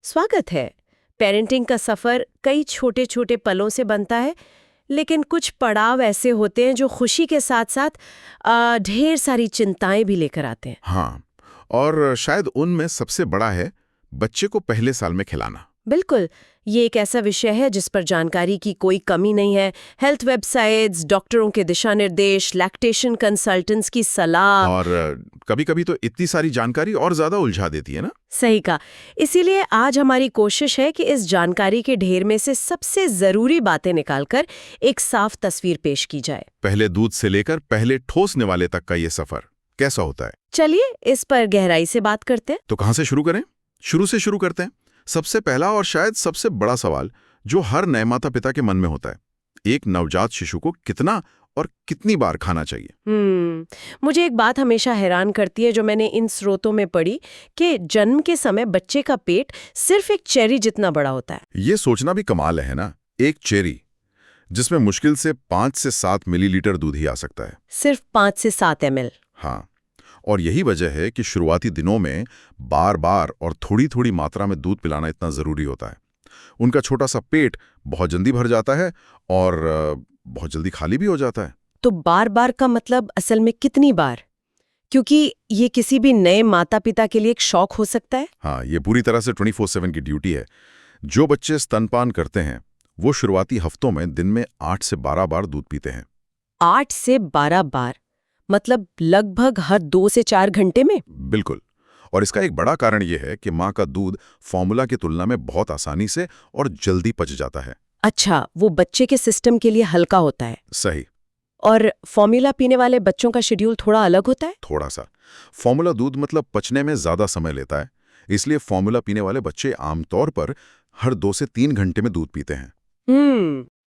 स्वागत है। पेरेंटिंग का सफर कई छोटे छोटे पलों से बनता है, लेकिन कुछ पड़ाव ऐसे होते हैं जो खुशी के साथ साथ ढेर सारी चिंताएं भी लेकर आते हैं। हाँ, और शायद उनमें सबसे बड़ा है बच्चे को पहले साल में खिलाना। बिल्कुल, ये एक ऐसा विषय है जिस पर जानकारी की कोई कमी नहीं है। हेल्थ वेबसाइट्स, डॉक्टरों के दिशा निर्देश, लैक्टेशन कंसल्टेंट्स की सलाह। और कभी-कभी तो इतनी सारी जानकारी और ज्यादा उलझा देती है ना। सही कहा। इसीलिए आज हमारी कोशिश है कि इस जानकारी के ढेर में से सबसे जरूरी बातें निकालकर एक साफ तस्वीर पेश की जाए। पहले दूध से लेकर पहले ठोस निवाले तक का ये सफर कैसा होता है। चलिए इस पर गहराई से बात करते हैं। तो कहाँ से शुरू करें? शुरू से शुरू करते हैं। सबसे पहला और शायद सबसे बड़ा सवाल जो हर नए माता पिता के मन में होता है, एक नवजात शिशु को कितना और कितनी बार खाना चाहिए। मुझे एक बात हमेशा हैरान करती है जो मैंने इन स्रोतों में पढ़ी कि जन्म के समय बच्चे का पेट सिर्फ एक चेरी जितना बड़ा होता है। ये सोचना भी कमाल है ना। एक चेरी जिसमें मुश्किल से 5 से 7 मिलीलीटर दूध ही आ सकता है। सिर्फ 5 से 7 ml। हाँ, और यही वजह है कि शुरुआती दिनों में बार बार और थोड़ी थोड़ी मात्रा में दूध पिलाना इतना जरूरी होता है। उनका छोटा सा पेट बहुत जल्दी भर जाता है और बहुत जल्दी खाली भी हो जाता है। तो बार बार का मतलब असल में कितनी बार? क्योंकि ये किसी भी नए माता पिता के लिए एक शौक हो सकता है। हाँ, ये पूरी तरह से 24/7 की ड्यूटी है। जो बच्चे स्तनपान करते हैं वो शुरुआती हफ्तों में दिन में 8 से 12 बार दूध पीते हैं। 8 से 12 बार मतलब लगभग हर 2 से 4 घंटे में। बिल्कुल। और इसका एक बड़ा कारण यह है कि माँ का दूध फॉर्मूला की तुलना में बहुत आसानी से और जल्दी पच जाता है। अच्छा, वो बच्चे के सिस्टम के लिए हल्का होता है। सही। और फॉर्मूला पीने वाले बच्चों का शेड्यूल थोड़ा अलग होता है। थोड़ा सा। फॉर्मूला दूध मतलब पचने में ज्यादा समय लेता है, इसलिए फॉर्मूला पीने वाले बच्चे आमतौर पर हर 2 से 3 घंटे में दूध पीते हैं।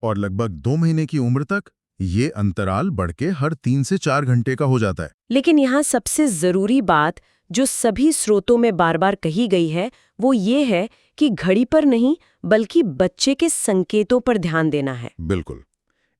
और लगभग 2 महीने की उम्र तक ये अंतराल बढ़ के हर 3 से 4 घंटे का हो जाता है। लेकिन यहाँ सबसे जरूरी बात जो सभी स्रोतों में बार बार कही गई है वो ये है कि घड़ी पर नहीं बल्कि बच्चे के संकेतों पर ध्यान देना है। बिल्कुल।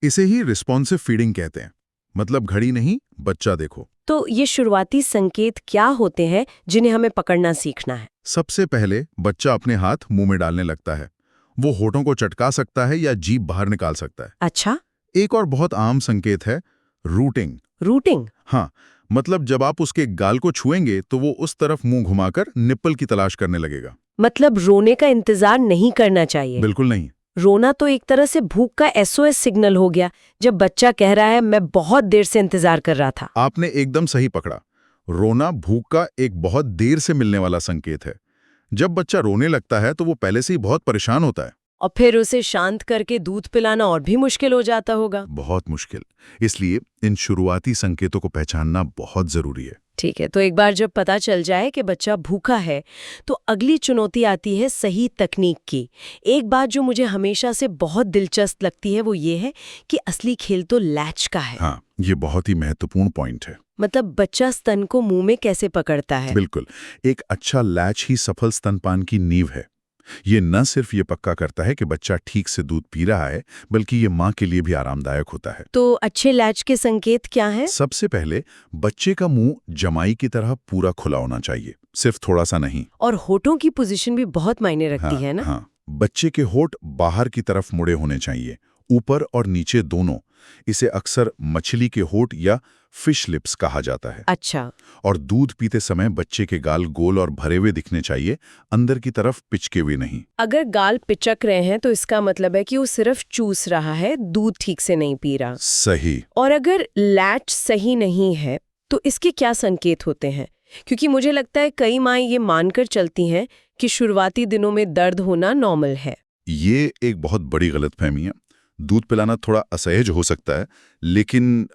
इसे ही रिस्पॉन्सिव फीडिंग कहते हैं, मतलब घड़ी नहीं बच्चा देखो। तो ये शुरुआती संकेत क्या होते हैं जिन्हें हमें पकड़ना सीखना है? सबसे पहले बच्चा अपने हाथ मुंह में डालने लगता है। वो होठों को चटका सकता है या जीभ बाहर निकाल सकता है। अच्छा। एक और बहुत आम संकेत है रूटिंग। रूटिंग? हाँ, मतलब जब आप उसके गाल को छुएंगे तो वो उस तरफ मुंह घुमाकर निप्पल की तलाश करने लगेगा। मतलब रोने का इंतजार नहीं करना चाहिए? बिल्कुल नहीं। रोना तो एक तरह से भूख का SOS सिग्नल हो गया, जब बच्चा कह रहा है मैं बहुत देर से इंतजार कर रहा था। आपने एकदम सही पकड़ा। रोना भूख का एक बहुत देर से मिलने वाला संकेत है। जब बच्चा रोने लगता है तो वो पहले से ही बहुत परेशान होता है। और फिर उसे शांत करके दूध पिलाना और भी मुश्किल हो जाता होगा। बहुत मुश्किल। इसलिए इन शुरुआती संकेतों को पहचानना बहुत जरूरी है। ठीक है, तो एक बार जब पता चल जाए कि बच्चा भूखा है तो अगली चुनौती आती है सही तकनीक की। एक बात जो मुझे हमेशा से बहुत दिलचस्प लगती है वो ये है कि असली खेल तो लैच का है। हाँ, ये बहुत ही महत्वपूर्ण पॉइंट है। मतलब बच्चा स्तन को मुंह में कैसे पकड़ता है। बिल्कुल। एक अच्छा लैच ही सफल स्तनपान की नींव है। ये न सिर्फ ये पक्का करता है कि बच्चा ठीक से दूध पी रहा है, बल्कि ये माँ के लिए भी आरामदायक होता है। तो अच्छे लैच के संकेत क्या हैं? सबसे पहले बच्चे का मुंह जमाई की तरह पूरा खुला होना चाहिए, सिर्फ थोड़ा सा नहीं। और होठों की पोजीशन भी बहुत मायने रखती है ना? हाँ, बच्चे के होठ बाहर की तरफ मुड़े होने चाहिए, ऊपर और नीचे दोनों। इसे अक्सर मछली के होठ या फिश लिप्स कहा जाता है। अच्छा। और दूध पीते समय बच्चे के गाल गोल और भरे हुए दिखने चाहिए, अंदर की तरफ पिचके हुए नहीं। अगर गाल पिचक रहे हैं तो इसका मतलब है कि वो सिर्फ चूस रहा है, दूध ठीक से नहीं पी रहा। सही। और अगर लैच सही नहीं है तो इसके क्या संकेत होते हैं? क्योंकि मुझे लगता है कई माँ ये मानकर चलती हैं कि शुरुआती दिनों में दर्द होना नॉर्मल है। ये एक बहुत बड़ी गलतफहमी है। दूध पिलाना थोड़ा असहज हो सकता है, लेकिन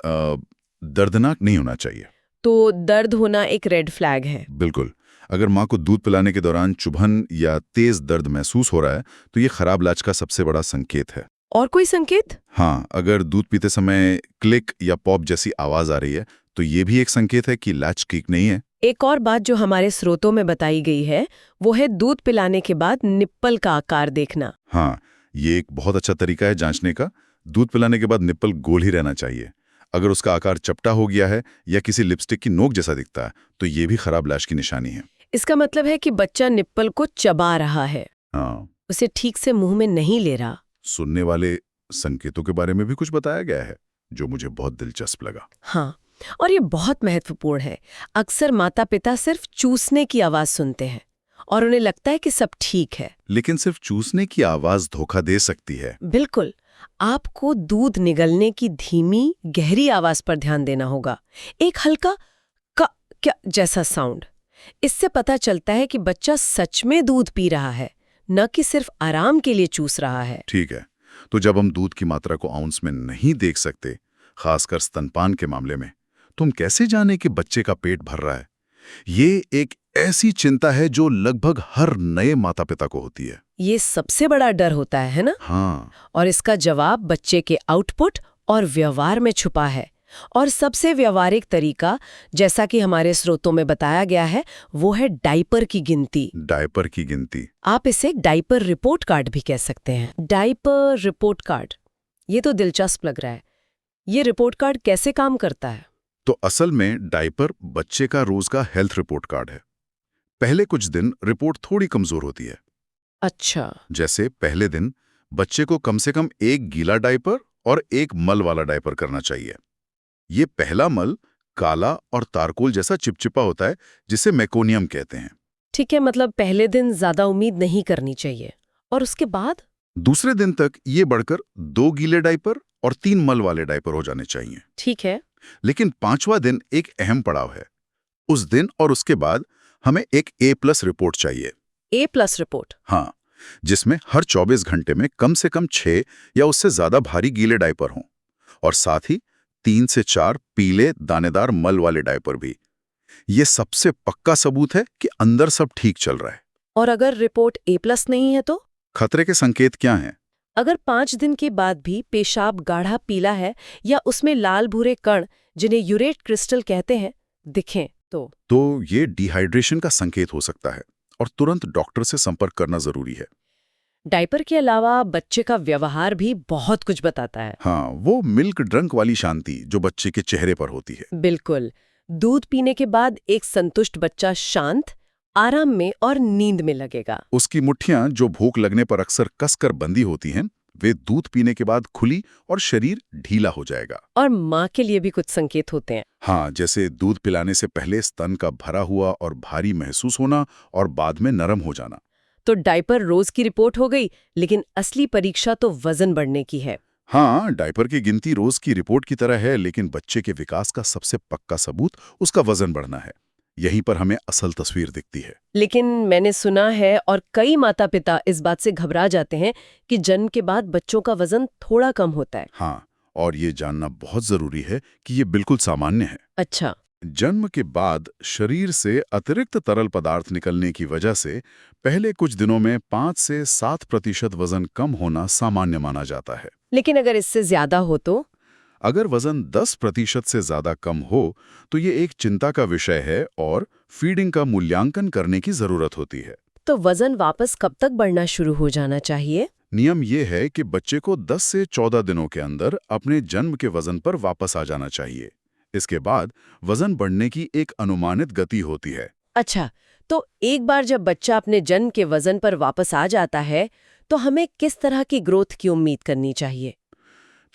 दर्दनाक नहीं होना चाहिए। तो दर्द होना एक रेड फ्लैग है। बिल्कुल। अगर माँ को दूध पिलाने के दौरान चुभन या तेज दर्द महसूस हो रहा है तो ये खराब लाच का सबसे बड़ा संकेत है। और कोई संकेत? हाँ, अगर दूध पीते समय क्लिक या पॉप जैसी आवाज आ रही है तो ये भी एक संकेत है कि लाच ठीक नहीं है। एक और बात जो हमारे स्रोतों में बताई गई है वो है दूध पिलाने के बाद निप्पल का आकार देखना। हाँ, ये एक बहुत अच्छा तरीका है जांचने का। दूध पिलाने के बाद निप्पल गोल ही रहना चाहिए। अगर उसका आकार चपटा हो गया है या किसी लिपस्टिक की नोक जैसा दिखता है तो ये भी खराब लैश की निशानी है। इसका मतलब है कि बच्चा निप्पल को चबा रहा है, हाँ, उसे ठीक से मुंह में नहीं ले रहा। सुनने वाले संकेतों के बारे में भी कुछ बताया गया है जो मुझे बहुत दिलचस्प लगा। हाँ, और ये बहुत महत्वपूर्ण है। अक्सर माता पिता सिर्फ चूसने की आवाज सुनते हैं और उन्हें लगता है कि सब ठीक है। लेकिन सिर्फ चूसने की आवाज धोखा दे सकती है। बिल्कुल, आपको दूध निगलने की धीमी गहरी आवाज पर ध्यान देना होगा। एक हल्का क क्या जैसा साउंड। इससे पता चलता है कि बच्चा सच में दूध पी रहा है, न कि सिर्फ आराम के लिए चूस रहा है। ठीक है, तो जब हम दूध की मात्रा को आउंस में नहीं देख सकते, खासकर स्तनपान के मामले में, तो हम कैसे जाने कि बच्चे का पेट भर रहा है? ये एक ऐसी चिंता है जो लगभग हर नए माता पिता को होती है। ये सबसे बड़ा डर होता है ना? हाँ, और इसका जवाब बच्चे के आउटपुट और व्यवहार में छुपा है। और सबसे व्यवहारिक तरीका, जैसा कि हमारे स्रोतों में बताया गया है, वो है डायपर की गिनती। डायपर की गिनती। आप इसे डायपर रिपोर्ट कार्ड भी कह सकते हैं। डायपर रिपोर्ट कार्ड, ये तो दिलचस्प लग रहा है। ये रिपोर्ट कार्ड कैसे काम करता है? तो असल में डायपर बच्चे का रोज का हेल्थ रिपोर्ट कार्ड है। पहले कुछ दिन रिपोर्ट थोड़ी कमजोर होती है। अच्छा, जैसे पहले दिन बच्चे को कम से कम एक गीला डायपर और एक मल वाला डायपर करना चाहिए। ये पहला मल काला और तारकोल जैसा चिपचिपा होता है, जिसे मेकोनियम कहते हैं। ठीक है, मतलब पहले दिन ज्यादा उम्मीद नहीं करनी चाहिए। और उसके बाद? दूसरे दिन तक ये बढ़कर 2 गीले डायपर और 3 मल वाले डायपर हो जाने चाहिए। ठीक है। लेकिन 5वां दिन एक अहम पड़ाव है। उस दिन और उसके बाद हमें एक A+ रिपोर्ट चाहिए। A+ report? हाँ, जिसमें हर 24 घंटे में कम से कम 6 या उससे ज्यादा भारी गीले डायपर हों और साथ ही 3 से 4 पीले दानेदार मल वाले डायपर भी। ये सबसे पक्का सबूत है कि अंदर सब ठीक चल रहा है। और अगर रिपोर्ट A+ नहीं है तो? खतरे के संकेत क्या हैं? अगर 5 दिन के बाद भी पेशाब गाढ़ा पीला है या उसमें लाल भूरे कण, जिन्हें यूरेट क्रिस्टल कहते हैं, दिखें तो ये डिहाइड्रेशन का संकेत हो सकता है और तुरंत डॉक्टर से संपर्क करना जरूरी है। डायपर के अलावा बच्चे का व्यवहार भी बहुत कुछ बताता है। हाँ, वो मिल्क ड्रंक वाली शांति जो बच्चे के चेहरे पर होती है। बिल्कुल, दूध पीने के बाद एक संतुष्ट बच्चा शांत, आराम में और नींद में लगेगा। उसकी मुट्ठियां जो भूख लगने पर अक्सर कसकर बंदी होती हैं, वे दूध पीने के बाद खुली और शरीर ढीला हो जाएगा। और माँ के लिए भी कुछ संकेत होते हैं। हाँ, जैसे दूध पिलाने से पहले स्तन का भरा हुआ और भारी महसूस होना और बाद में नरम हो जाना। तो डायपर रोज की रिपोर्ट हो गई, लेकिन असली परीक्षा तो वजन बढ़ने की है। हाँ, डायपर की गिनती रोज की रिपोर्ट की तरह है, लेकिन बच्चे के विकास का सबसे पक्का सबूत उसका वजन बढ़ना है। यहीं पर हमें असल तस्वीर दिखती है। लेकिन मैंने सुना है और कई माता पिता इस बात से घबरा जाते हैं कि जन्म के बाद बच्चों का वजन थोड़ा कम होता है। हाँ, और ये जानना बहुत जरूरी है कि ये बिल्कुल सामान्य है। अच्छा। जन्म के बाद शरीर से अतिरिक्त तरल पदार्थ निकलने की वजह से पहले कुछ दिनों में 5 से 7% वजन कम होना सामान्य माना जाता है। लेकिन अगर इससे ज्यादा हो तो? अगर वजन 10% से ज्यादा कम हो तो ये एक चिंता का विषय है और फीडिंग का मूल्यांकन करने की जरूरत होती है। तो वजन वापस कब तक बढ़ना शुरू हो जाना चाहिए? नियम ये है कि बच्चे को 10 से 14 दिनों के अंदर अपने जन्म के वजन पर वापस आ जाना चाहिए। इसके बाद वजन बढ़ने की एक अनुमानित गति होती है। अच्छा, तो एक बार जब बच्चा अपने जन्म के वजन पर वापस आ जाता है, तो हमें किस तरह की ग्रोथ की उम्मीद करनी चाहिए?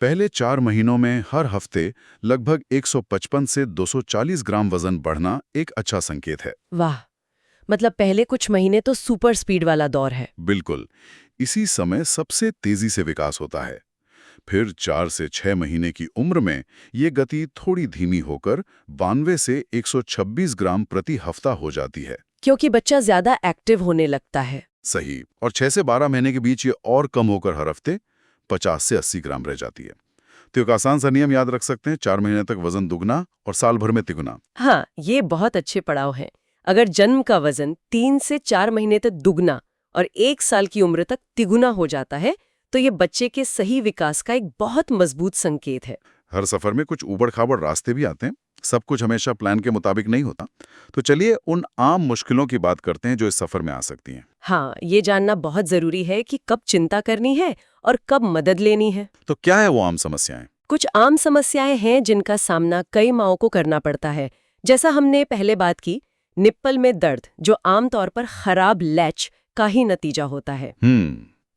पहले 4 महीनों में हर हफ्ते लगभग 155 से 240 ग्राम वजन बढ़ना एक अच्छा संकेत है। वाह, मतलब पहले कुछ महीने तो सुपर स्पीड वाला दौर है। बिल्कुल, इसी समय सबसे तेजी से विकास होता है। फिर 4 से 6 महीने की उम्र में ये गति थोड़ी धीमी होकर 92 से 126 ग्राम प्रति हफ्ता हो जाती है। क्योंकि बच्चा ज्यादा एक्टिव होने लगता है। सही। और 6 से 12 महीने के बीच ये और कम होकर हर हफ्ते 50 से 80 ग्राम रह जाती है। तो एक आसान सा नियम याद रख सकते हैं, 4 महीने तक वजन दुगना और साल भर में तिगुना। हाँ, ये बहुत अच्छे पड़ाव हैं। अगर जन्म का वजन 3 से 4 महीने तक दुगना और 1 साल की उम्र तक तिगुना हो जाता है, तो ये बच्चे के सही विकास का एक बहुत मजबूत संकेत है। हर सफर में कुछ ऊबड़-खाबड़ रास्ते भी आते हैं, सब कुछ हमेशा प्लान के मुताबिक नहीं होता। तो चलिए उन आम मुश्किलों की बात करते हैं जो इस सफर में आ सकती हैं। हाँ, ये जानना बहुत जरूरी है कि कब चिंता करनी है और कब मदद लेनी है। तो क्या है वो आम समस्याएं? कुछ आम समस्याएं हैं जिनका सामना कई माओं को करना पड़ता है। जैसा हमने पहले बात की निप्पल में दर्द, जो आमतौर पर खराब लैच का ही नतीजा होता है।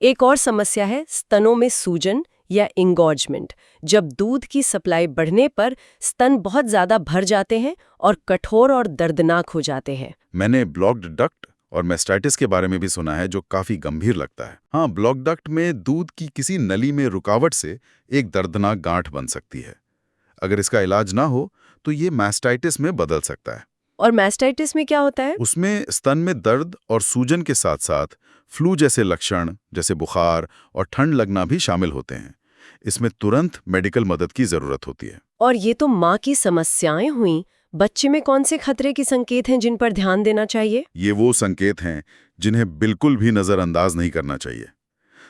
एक और समस्या है स्तनों में सूजन या इंगॉर्जमेंट। जब दूध की सप्लाई बढ़ने पर स्तन बहुत ज्यादा भर जाते हैं और कठोर और दर्दनाक हो जाते हैं। मैंने ब्लॉक्ड डक्ट और मेस्टाइटिस के बारे में भी सुना है, जो काफी गंभीर लगता है। हाँ, ब्लॉक्ड डक्ट में दूध की किसी नली में रुकावट से एक दर्दनाक गांठ बन सकती है। अगर इसका इलाज ना हो तो ये मैस्टाइटिस में बदल सकता है। और मैस्टाइटिस में क्या होता है? उसमें स्तन में दर्द और सूजन के साथ साथ फ्लू जैसे लक्षण, जैसे बुखार और ठंड लगना भी शामिल होते हैं। इसमें तुरंत मेडिकल मदद की जरूरत होती है। और ये तो माँ की समस्याएं हुई। बच्चे में कौन से खतरे के संकेत हैं जिन पर ध्यान देना चाहिए? ये वो संकेत हैं जिन्हें बिल्कुल भी नजरअंदाज नहीं करना चाहिए।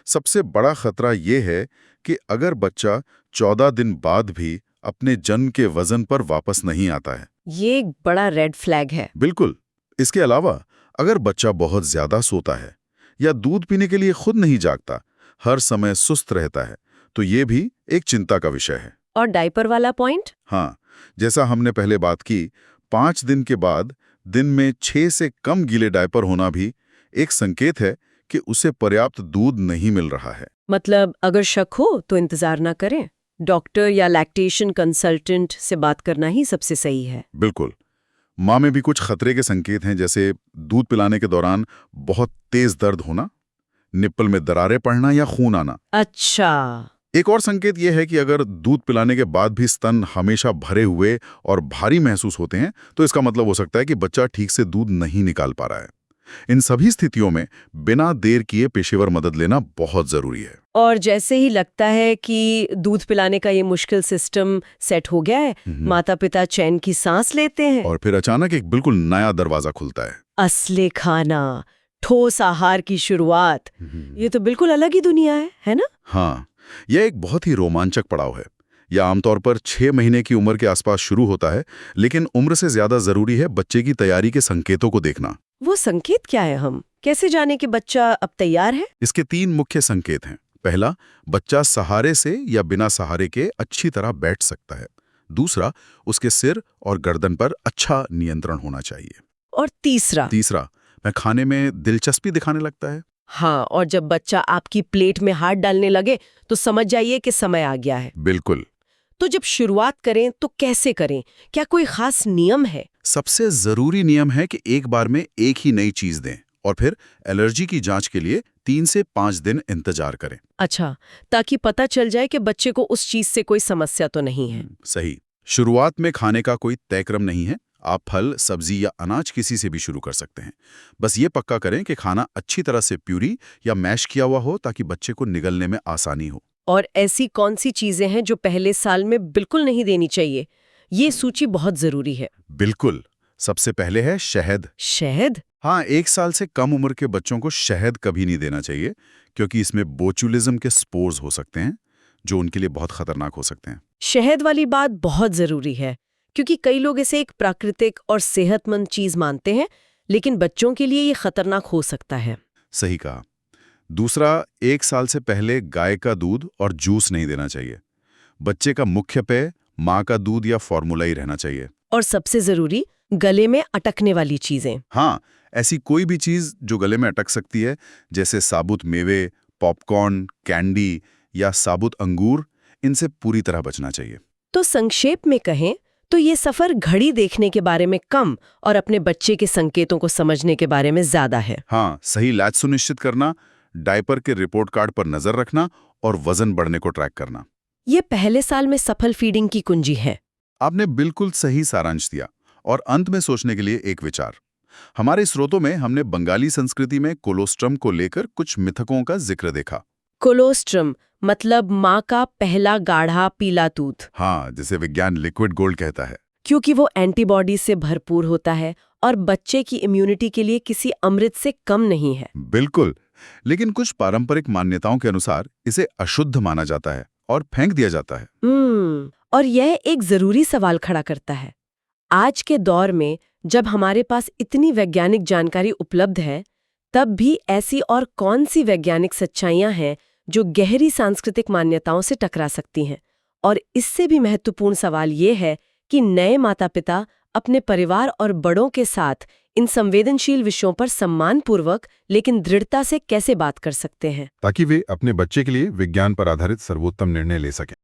सबसे बड़ा खतरा ये है कि अगर बच्चा 14 दिन बाद भी अपने जन्म के वजन पर वापस नहीं आता है। ये एक बड़ा रेड फ्लैग है। बिल्कुल। इसके अलावा अगर बच्चा बहुत ज्यादा सोता है या दूध पीने के लिए खुद नहीं जागता, हर समय सुस्त रहता है, तो ये भी एक चिंता का विषय है। और डायपर वाला पॉइंट? हाँ, जैसा हमने पहले बात की, 5 दिन के बाद दिन में 6 से कम गीले डायपर होना भी एक संकेत है कि उसे पर्याप्त दूध नहीं मिल रहा है। मतलब अगर शक हो तो इंतजार ना करें, डॉक्टर या लैक्टेशन कंसल्टेंट से बात करना ही सबसे सही है। बिल्कुल। माँ में भी कुछ खतरे के संकेत हैं, जैसे दूध पिलाने के दौरान बहुत तेज दर्द होना, निप्पल में दरारें पड़ना या खून आना। अच्छा। एक और संकेत यह है कि अगर दूध पिलाने के बाद भी स्तन हमेशा भरे हुए और भारी महसूस होते हैं, तो इसका मतलब हो सकता है कि बच्चा ठीक से दूध नहीं निकाल पा रहा है। इन सभी स्थितियों में बिना देर किए पेशेवर मदद लेना बहुत जरूरी है। और जैसे ही लगता है कि दूध पिलाने का ये मुश्किल सिस्टम सेट हो गया है, माता पिता चैन की सांस लेते हैं। और फिर अचानक एक बिल्कुल नया दरवाजा खुलता है। असली खाना, ठोस आहार की शुरुआत। ये तो बिल्कुल अलग ही दुनिया है ना? हाँ, यह एक बहुत ही रोमांचक पड़ाव है। यह आमतौर पर 6 महीने की उम्र के आसपास शुरू होता है, लेकिन उम्र से ज्यादा जरूरी है बच्चे की तैयारी के संकेतों को देखना। वो संकेत क्या है? हम कैसे जाने कि बच्चा अब तैयार है? इसके 3 मुख्य संकेत हैं। पहला, बच्चा सहारे से या बिना सहारे के अच्छी तरह बैठ सकता है। दूसरा, उसके सिर और गर्दन पर अच्छा नियंत्रण होना चाहिए। और तीसरा, वह खाने में दिलचस्पी दिखाने लगता है। हाँ, और जब बच्चा आपकी प्लेट में हाथ डालने लगे तो समझ जाइए कि समय आ गया है। बिल्कुल। तो जब शुरुआत करें तो कैसे करें? क्या कोई खास नियम है? सबसे जरूरी नियम है कि एक बार में एक ही नई चीज दें और फिर एलर्जी की जांच के लिए 3 से 5 दिन इंतजार करें। अच्छा, ताकि पता चल जाए कि बच्चे को उस चीज से कोई समस्या तो नहीं है। सही। शुरुआत में खाने का कोई तय क्रम नहीं है। आप फल, सब्जी या अनाज किसी से भी शुरू कर सकते हैं। बस ये पक्का करें कि खाना अच्छी तरह से प्यूरी या मैश किया हुआ हो, ताकि बच्चे को निगलने में आसानी हो। और ऐसी कौन सी चीजें हैं जो पहले साल में बिल्कुल नहीं देनी चाहिए? ये सूची बहुत जरूरी है। बिल्कुल। सबसे पहले है शहद। शहद? हाँ, 1 साल से कम उम्र के बच्चों को शहद कभी नहीं देना चाहिए, क्योंकि इसमें बोचुलिज्म के स्पोर्स हो सकते हैं, जो उनके लिए बहुत खतरनाक हो सकते हैं। शहद वाली बात बहुत जरूरी है, क्योंकि कई लोग इसे एक प्राकृतिक और सेहतमंद चीज मानते हैं, लेकिन बच्चों के लिए ये खतरनाक हो सकता है। सही कहा। दूसरा, 1 साल से पहले गाय का दूध और जूस नहीं देना चाहिए। बच्चे का मुख्य पेय माँ का दूध या फॉर्मूला ही रहना चाहिए। और सबसे जरूरी, गले में अटकने वाली चीजें। हाँ, ऐसी कोई भी चीज जो गले में अटक सकती है, जैसे साबुत मेवे, पॉपकॉर्न, कैंडी या साबुत अंगूर, इनसे पूरी तरह बचना चाहिए। तो संक्षेप में कहें तो ये सफर घड़ी देखने के बारे में कम और अपने बच्चे के संकेतों को समझने के बारे में ज्यादा है। हाँ, सही लैच सुनिश्चित करना, डायपर के रिपोर्ट कार्ड पर नजर रखना और वजन बढ़ने को ट्रैक करना। ये पहले साल में सफल फीडिंग की कुंजी है। आपने बिल्कुल सही सारांश दिया। और अंत में सोचने के लिए एक विचार। हमारे स्रोतों में हमने बंगाली संस्कृति में कोलोस्ट्रम को लेकर कुछ मिथकों का जिक्र देखा। कोलोस्ट्रम मतलब माँ का पहला गाढ़ा पीला दूध। हाँ, जिसे विज्ञान लिक्विड गोल्ड कहता है। क्योंकि वो एंटीबॉडी से भरपूर होता है और बच्चे की इम्यूनिटी के लिए किसी अमृत से कम नहीं है। बिल्कुल। लेकिन कुछ पारंपरिक मान्यताओं के अनुसार इसे अशुद्ध माना जाता है और फेंक दिया जाता है। और यह एक जरूरी सवाल खड़ा करता है। आज के दौर में जब हमारे पास इतनी वैज्ञानिक जानकारी उपलब्ध है, तब भी ऐसी और कौन सी वैज्ञानिक सच्चाइयां हैं जो गहरी सांस्कृतिक मान्यताओं से टकरा सकती हैं? और इससे भी महत्वपूर्ण सवाल ये है कि नए माता-पिता अपने परिवार और बड़ों के साथ इन संवेदनशील विषयों पर सम्मानपूर्वक लेकिन दृढ़ता से कैसे बात कर सकते हैं, ताकि वे अपने बच्चे के लिए विज्ञान पर आधारित सर्वोत्तम निर्णय ले सकें।